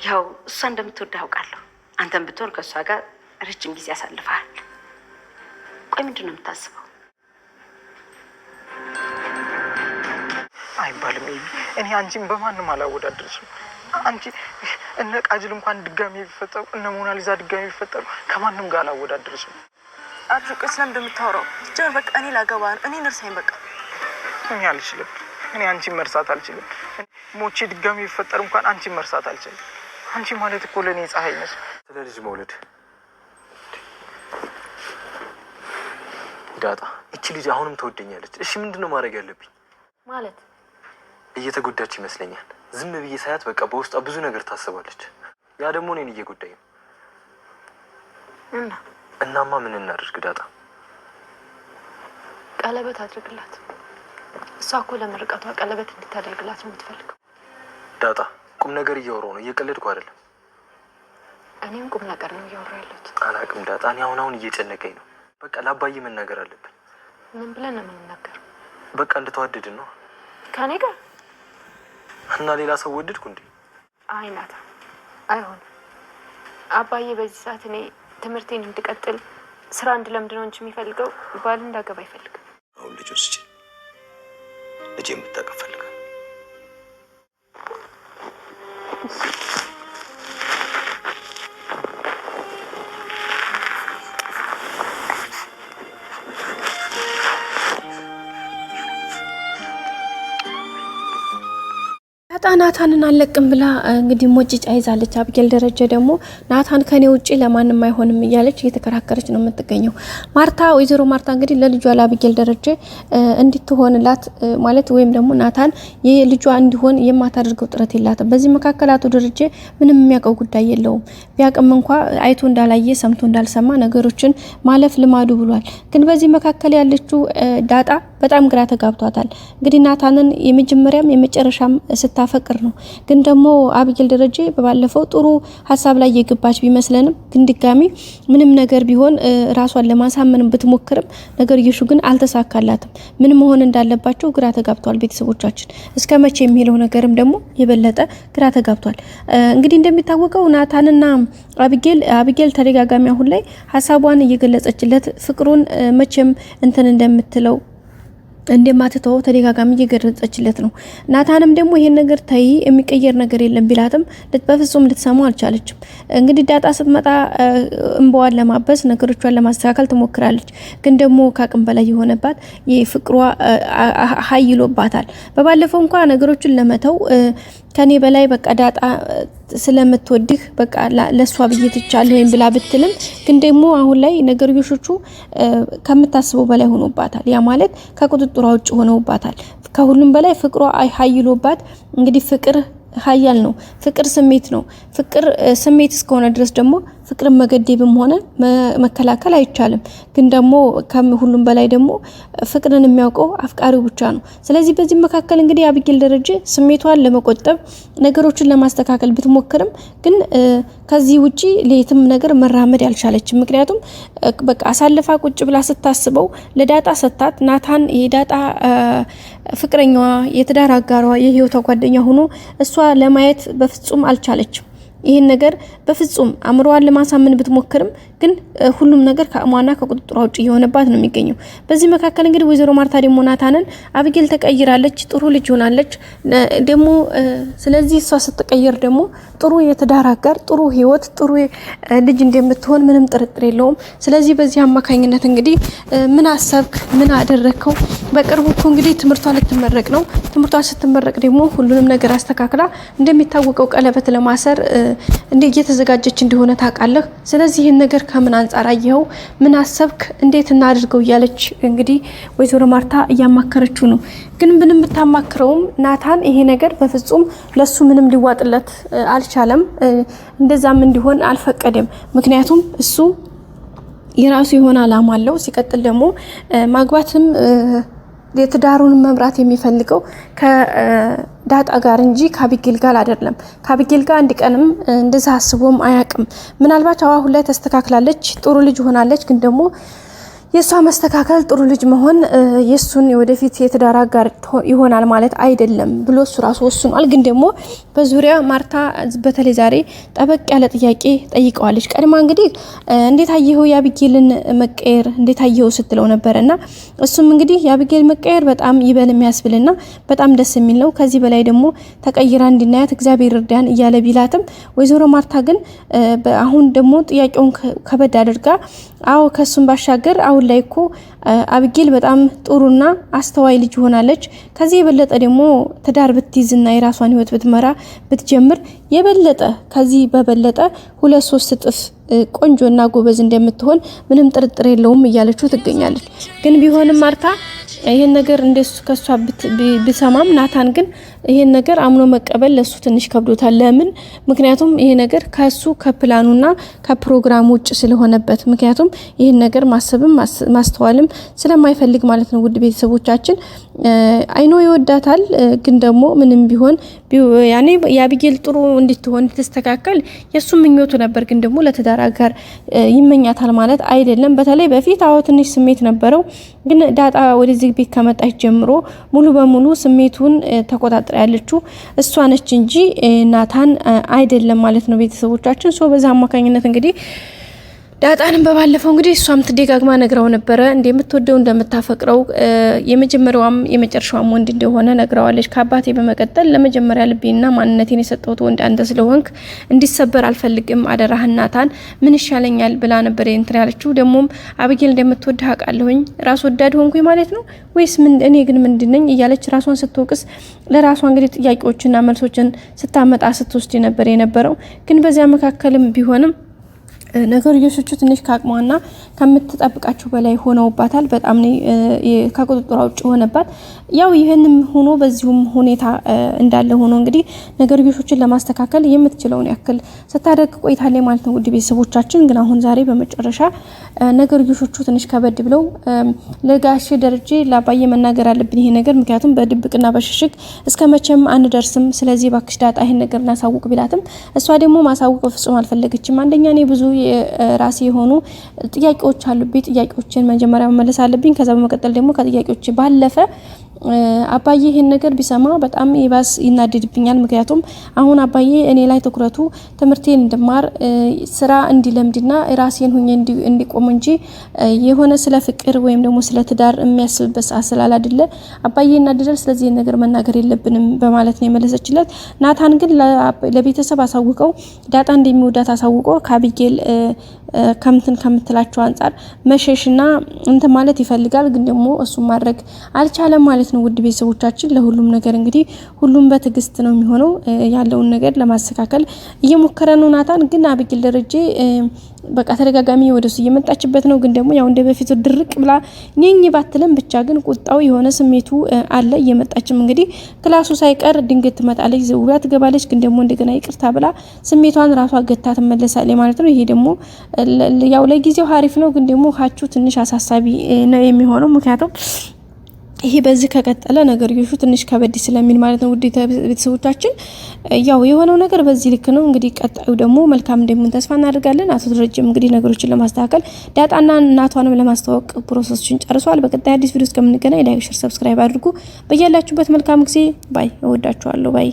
ያው እሷ እንደምትወድ አውቃለሁ። አንተም ብትሆን ከእሷ ጋር ረጅም ጊዜ ያሳልፈሃል። ቆይ ምንድን ነው የምታስበው? አይባልም። እኔ አንቺን በማንም አላወዳደርሽም። አንቺ እነ ቃጅል እንኳን ድጋሚ ቢፈጠሩ እነ ሞናሊዛ ድጋሚ ቢፈጠሩ ከማንም ጋር አላወዳደርሽም። አብሽቅ ስለም እንደምታወራው ጀመር። በቃ እኔ ላገባ ነው። እኔ ነርሳኝ በቃ እኔ አልችልም። እኔ አንቺን መርሳት አልችልም። ሞቼ ድጋሚ ቢፈጠር እንኳን አንቺን መርሳት አልችልም። አንቺ ማለት እኮ ለእኔ ፀሐይ ነሽ። ስለ ልጅ መውለድ ዳጣ፣ እቺ ልጅ አሁንም ትወደኛለች። እሺ ምንድን ነው ማድረግ ያለብኝ? ማለት እየተጎዳች ይመስለኛል። ዝም ብዬ ሳያት በቃ በውስጧ ብዙ ነገር ታስባለች። ያ ደግሞ እኔን እየጎዳኝ ነው። እናማ ምን እናድርግ ዳጣ? ቀለበት አድርግላት። እሷ እኮ ለምርቀቷ ቀለበት እንድታደርግላት ነው የምትፈልገው። ዳጣ ቁም ነገር እያወራሁ ነው፣ እየቀለድኩ አይደለም። እኔም ቁም ነገር ነው እያወራሁ ያለሁት። አላውቅም ዳጣ፣ እኔ አሁን እየጨነቀኝ ነው። በቃ ለአባዬ መናገር አለብን። ምን ብለን ነው የምንናገረው? በቃ እንደተዋደድን ነው ከኔ ጋር እና ሌላ ሰው ወደድኩ እንዴ? አይ ናታ፣ አይሆንም። አባዬ በዚህ ሰዓት እኔ ትምህርቴን እንድቀጥል ስራ እንድለምድ ነው እንጂ የሚፈልገው ባል እንዳገባ አይፈልግም። አሁን ልጅ ወስጪ፣ ልጅ የምታቀፍ ፈልጋለሁ። ናታንን አለቅም ብላ እንግዲህ ሞጭጫ ይዛለች። አብጌል ደረጀ ደግሞ ናታን ከኔ ውጪ ለማንም አይሆንም እያለች እየተከራከረች ነው የምትገኘው። ማርታ ወይዘሮ ማርታ እንግዲህ ለልጇ ለአብጌል ደረጀ እንድትሆንላት ማለት ወይም ደግሞ ናታን የልጇ እንዲሆን የማታደርገው ጥረት የላትም። በዚህ መካከል አቶ ደረጀ ምንም የሚያውቀው ጉዳይ የለውም። ቢያውቅም እንኳ አይቶ እንዳላየ ሰምቶ እንዳልሰማ ነገሮችን ማለፍ ልማዱ ብሏል። ግን በዚህ መካከል ያለችው ዳጣ በጣም ግራ ተጋብቷታል። እንግዲህ ናታንን የመጀመሪያም የመጨረሻም ስታፈቅር ነው። ግን ደግሞ አብጌል ደረጀ በባለፈው ጥሩ ሀሳብ ላይ የገባች ቢመስለንም ግን ድጋሚ ምንም ነገር ቢሆን ራሷን ለማሳመን ብትሞክርም ነገርየሹ ግን አልተሳካላትም። ምን መሆን እንዳለባቸው ግራ ተጋብቷል። ቤተሰቦቻችን እስከ መቼ የሚለው ነገርም ደግሞ የበለጠ ግራ ተጋብቷል። እንግዲህ እንደሚታወቀው ናታንና አብጌል ተደጋጋሚ አሁን ላይ ሀሳቧን እየገለጸችለት ፍቅሩን መቼም እንትን እንደምትለው እንደማትተው ተደጋጋሚ እየገለጸችለት ነው። ናታንም ደግሞ ይሄን ነገር ታይ የሚቀየር ነገር የለም ቢላትም በፍጹም ልትሰማው አልቻለችም። እንግዲህ ዳጣ ስትመጣ እንባዋን ለማበስ ነገሮቿን ለማስተካከል ትሞክራለች። ግን ደግሞ ካቅም በላይ የሆነባት የፍቅሯ ኃይሎባታል። በባለፈው እንኳን ነገሮችን ለመተው ከኔ በላይ በቃ ዳጣ ስለምትወድህ በቃ ለሷ ብዬ ትቻለሁ ወይም ብላ ብትልም ግን ደግሞ አሁን ላይ ነገርዮሾቹ ከምታስበው በላይ ሆኖባታል። ያ ማለት ከቁጥጥሯ ውጭ ሆነውባታል። ከሁሉም በላይ ፍቅሯ ኃይሎባት እንግዲህ ፍቅር ኃያል ነው። ፍቅር ስሜት ነው። ፍቅር ስሜት እስከሆነ ድረስ ደግሞ ፍቅርን መገደብም ሆነ መከላከል አይቻልም። ግን ደግሞ ከሁሉም በላይ ደግሞ ፍቅርን የሚያውቀው አፍቃሪው ብቻ ነው። ስለዚህ በዚህ መካከል እንግዲህ አብጌል ደረጀ ስሜቷን ለመቆጠብ ነገሮችን ለማስተካከል ብትሞክርም ግን ከዚህ ውጪ ለየትም ነገር መራመድ ያልቻለችም። ምክንያቱም በቃ አሳልፋ ቁጭ ብላ ስታስበው ለዳጣ ሰጣት ናታን የዳጣ ፍቅረኛዋ የትዳር አጋሯ የህይወቷ ጓደኛ ሆኖ እሷ ለማየት በፍጹም አልቻለችም። ይሄን ነገር በፍጹም አምሮዋን ለማሳመን ብትሞክርም ግን ሁሉም ነገር ከአሟና ከቁጥጥሯ ውጭ የሆነባት ነው የሚገኘው። በዚህ መካከል እንግዲህ ወይዘሮ ማርታ ደግሞ ናታንን አብጌል ተቀይራለች፣ ጥሩ ልጅ ሆናለች ደግሞ ስለዚህ እሷ ስትቀየር ደግሞ ጥሩ የትዳር አጋር፣ ጥሩ ህይወት፣ ጥሩ ልጅ እንደምትሆን ምንም ጥርጥር የለውም። ስለዚህ በዚህ አማካኝነት እንግዲህ ምን አሰብክ? ምን አደረከው? በቅርቡ እኮ እንግዲህ ትምህርቷ ልትመረቅ ነው። ትምህርቷ ስትመረቅ ደግሞ ሁሉንም ነገር አስተካክላ እንደሚታወቀው ቀለበት ለማሰር እየተዘጋጀች እንደሆነ ታውቃለህ። ስለዚህ ይሄን ነገር ከምን አንጻር አየኸው? ምን አሰብክ? እንዴት እናድርገው እያለች እንግዲህ ወይዘሮ ማርታ እያማከረችው ነው። ግን ምንም ብታማክረውም ናታን ይሄ ነገር በፍጹም ለሱ ምንም ሊዋጥለት አልቻለም። እንደዛም እንዲሆን አልፈቀደም። ምክንያቱም እሱ የራሱ የሆነ አላማ አለው። ሲቀጥል ደግሞ ማግባትም የትዳሩን መምራት የሚፈልገው ከዳጣ ጋር እንጂ ከአብጌል ጋር አይደለም። ከአብጌል ጋር አንድ ቀንም እንደዛ አስቦም አያውቅም። ምናልባት አሁን ላይ ተስተካክላለች፣ ጥሩ ልጅ ሆናለች። ግን ደግሞ የሷ መስተካከል ጥሩ ልጅ መሆን የሱን ወደፊት የትዳር አጋር ይሆናል ማለት አይደለም ብሎ እሱ ራሱ ወስኗል። ግን ደግሞ በዙሪያ ማርታ በተለይ ዛሬ ጠበቅ ያለ ጥያቄ ጠይቀዋለች። ቀድማ እንግዲህ እንዴት አየኸው የአቢጌልን መቀየር እንዴት አየኸው ስትለው ነበርና እሱም እንግዲህ የአቢጌል መቀየር በጣም ይበል የሚያስብልና በጣም ደስ የሚል ነው። ከዚህ በላይ ደግሞ ተቀይራ እንድናያት እግዚአብሔር እርዳን እያለ ቢላትም ወይዘሮ ማርታ ግን አሁን ደግሞ ጥያቄውን ከበድ አድርጋ አዎ ከሱም ባሻገር አሁን ላይ እኮ አቢጌል በጣም ጥሩና አስተዋይ ልጅ ሆናለች። ከዚህ የበለጠ ደግሞ ትዳር ብትይዝና የራሷን ህይወት ብትመራ ብትጀምር የበለጠ ከዚህ በበለጠ 2-3 እጥፍ ቆንጆና ጎበዝ እንደምትሆን ምንም ጥርጥር የለውም እያለችው ትገኛለች። ግን ቢሆንም ማርታ ይሄን ነገር እንደሱ ከሷ ቢሰማም ናታን ግን ይሄን ነገር አምኖ መቀበል ለሱ ትንሽ ከብዶታል። ለምን? ምክንያቱም ይሄ ነገር ከሱ ከፕላኑና ከፕሮግራሙ ውጭ ስለሆነበት ምክንያቱም ይሄን ነገር ማሰብም ማስተዋልም ስለማይፈልግ ማለት ነው። ውድ ቤተሰቦቻችን አይኖ ይወዳታል። ግን ደግሞ ምንም ቢሆን ያኔ የአቢጌል ጥሩ እንድትሆን እንድትስተካከል የሱ ምኞቱ ነበር። ግን ደግሞ ለትዳር አጋር ይመኛታል ማለት አይደለም። በተለይ በፊት አዎ ትንሽ ስሜት ነበረው። ግን ዳጣ ወደዚህ ቤት ከመጣች ጀምሮ ሙሉ በሙሉ ስሜቱን ተቆጣጣሪ ያለችው እሷ ነች እንጂ ናታን አይደለም ማለት ነው። ቤተሰቦቻችን በዛ አማካኝነት እንግዲህ ዳጣንም በባለፈው እንግዲህ እሷም ተደጋግማ ነግራው ነበረ እንደምትወደው እንደምታፈቅረው የመጀመሪያውም የመጨረሻውም ወንድ እንደሆነ ነግራዋለች። ከአባቴ በመቀጠል ለመጀመሪያ ልቤና ማንነቴን የሰጠሁት ወንድ አንተ ስለሆንክ እንዲሰበር አልፈልግም፣ አደራህን ናታን ምን ይሻለኛል ብላ ነበር እንትን ያለችው። ደሞም አቢጌል እንደምትወድ አውቃለሁኝ ራስ ወዳድ ሆንኩኝ ማለት ነው ወይስ ምን እኔ ግን ምንድነኝ እያለች ራሷን ስትወቅስ ለራሷ እንግዲህ ጥያቄዎችና መልሶችን ስታመጣ ስትወስድ ነበር የነበረው። ግን በዚያ መካከልም ቢሆንም ነገርዮቹ ትንሽ ካቅሟና ከምትጠብቃቸው በላይ ሆነውባታል። በጣም ነው ከቁጥጥሯ ውጭ ሆነባት። ያው ይሄንም ሆኖ በዚሁም ሁኔታ እንዳለ ሆኖ እንግዲህ ነገርዮቹን ለማስተካከል የምትችለውን ያክል ስታደርግ ቆይታለች ማለት ነው። ውድ ቤተሰቦቻችን ግን አሁን ዛሬ በመጨረሻ ነገርዮቹ ትንሽ ከበድ ብለው ለጋሽ ደረጀ ለአባዬ መናገር አለብን ይሄ ነገር ምክንያቱም በድብቅና በሽሽግ እስከመቼም አንደርስም። ስለዚህ ባክሽ ዳጣ ይሄን ነገር እናሳውቅ ቢላትም እሷ ደግሞ ማሳውቅ ፍጹም አልፈለገችም። አንደኛ እኔ ብዙ የራሴ የሆኑ ጥያቄዎች አሉብኝ። ጥያቄዎችን መጀመሪያ መመለስ አለብኝ። ከዛ በመቀጠል ደግሞ ከጥያቄዎች ባለፈ አባዬ ይሄን ነገር ቢሰማ በጣም ይባስ ይናደድብኛል። ምክንያቱም አሁን አባዬ እኔ ላይ ትኩረቱ ትምህርቴን እንድማር ስራ እንዲለምድና ራሴን ሆኜ እንዲቆም እንጂ የሆነ ስለ ፍቅር ወይም ደግሞ ስለ ትዳር የሚያስብበት አሰላል አይደለ አባዬ እናደዳል። ስለዚህ ነገር መናገር የለብንም በማለት ነው የመለሰችለት። ናታን ግን ለቤተሰብ አሳውቀው ዳጣ እንደሚወዳት አሳውቀው ከአቢጌል ከምትላቸው አንፃር መሸሽና እንትን ማለት ይፈልጋል። ግን ደግሞ እሱ ማድረግ አልቻለም ማለት ነው። ውድ ቤተሰቦቻችን ለሁሉም ነገር እንግዲህ ሁሉም በትዕግስት ነው የሚሆነው። ያለውን ነገር ለማስተካከል እየሞከረ ነው ናታን። ግን አቢጌል ደረጀ በቃ ተደጋጋሚ ወደሱ እየመጣችበት ነው። ግን ደግሞ ያው እንደ በፊቱ ድርቅ ብላ ኘኝ ባትልም ብቻ ግን ቁጣው የሆነ ስሜቱ አለ። እየመጣችም እንግዲህ ክላሱ ሳይቀር ድንገት ትመጣለች፣ ዘውባ ትገባለች። ግን ደግሞ እንደገና ይቅርታ ብላ ስሜቷን ራሷ ገታ ትመለሳለች ማለት ነው። ይሄ ደግሞ ያው ለጊዜው ሀሪፍ ነው። ግን ደግሞ ሀቹ ትንሽ አሳሳቢ ነው የሚሆነው ምክንያቱም ይሄ በዚህ ከቀጠለ ነገርዮሹ ትንሽ ከበድ ስለሚል ማለት ነው። ውድ ቤተሰቦቻችን ያው የሆነው ነገር በዚህ ልክ ነው። እንግዲህ ቀጣዩ ደግሞ መልካም እንደሚሆን ተስፋ እናደርጋለን። አቶ ደረጀም እንግዲህ ነገሮችን ለማስተካከል ዳጣና እናቷንም ለማስተዋወቅ ፕሮሰሱን ጨርሷል። በቀጣይ አዲስ ቪዲዮ እስከምንገናኝ ላይክ፣ ሼር፣ ሰብስክራይብ አድርጉ። በያላችሁበት መልካም ጊዜ ባይ። እወዳችኋለሁ ባይ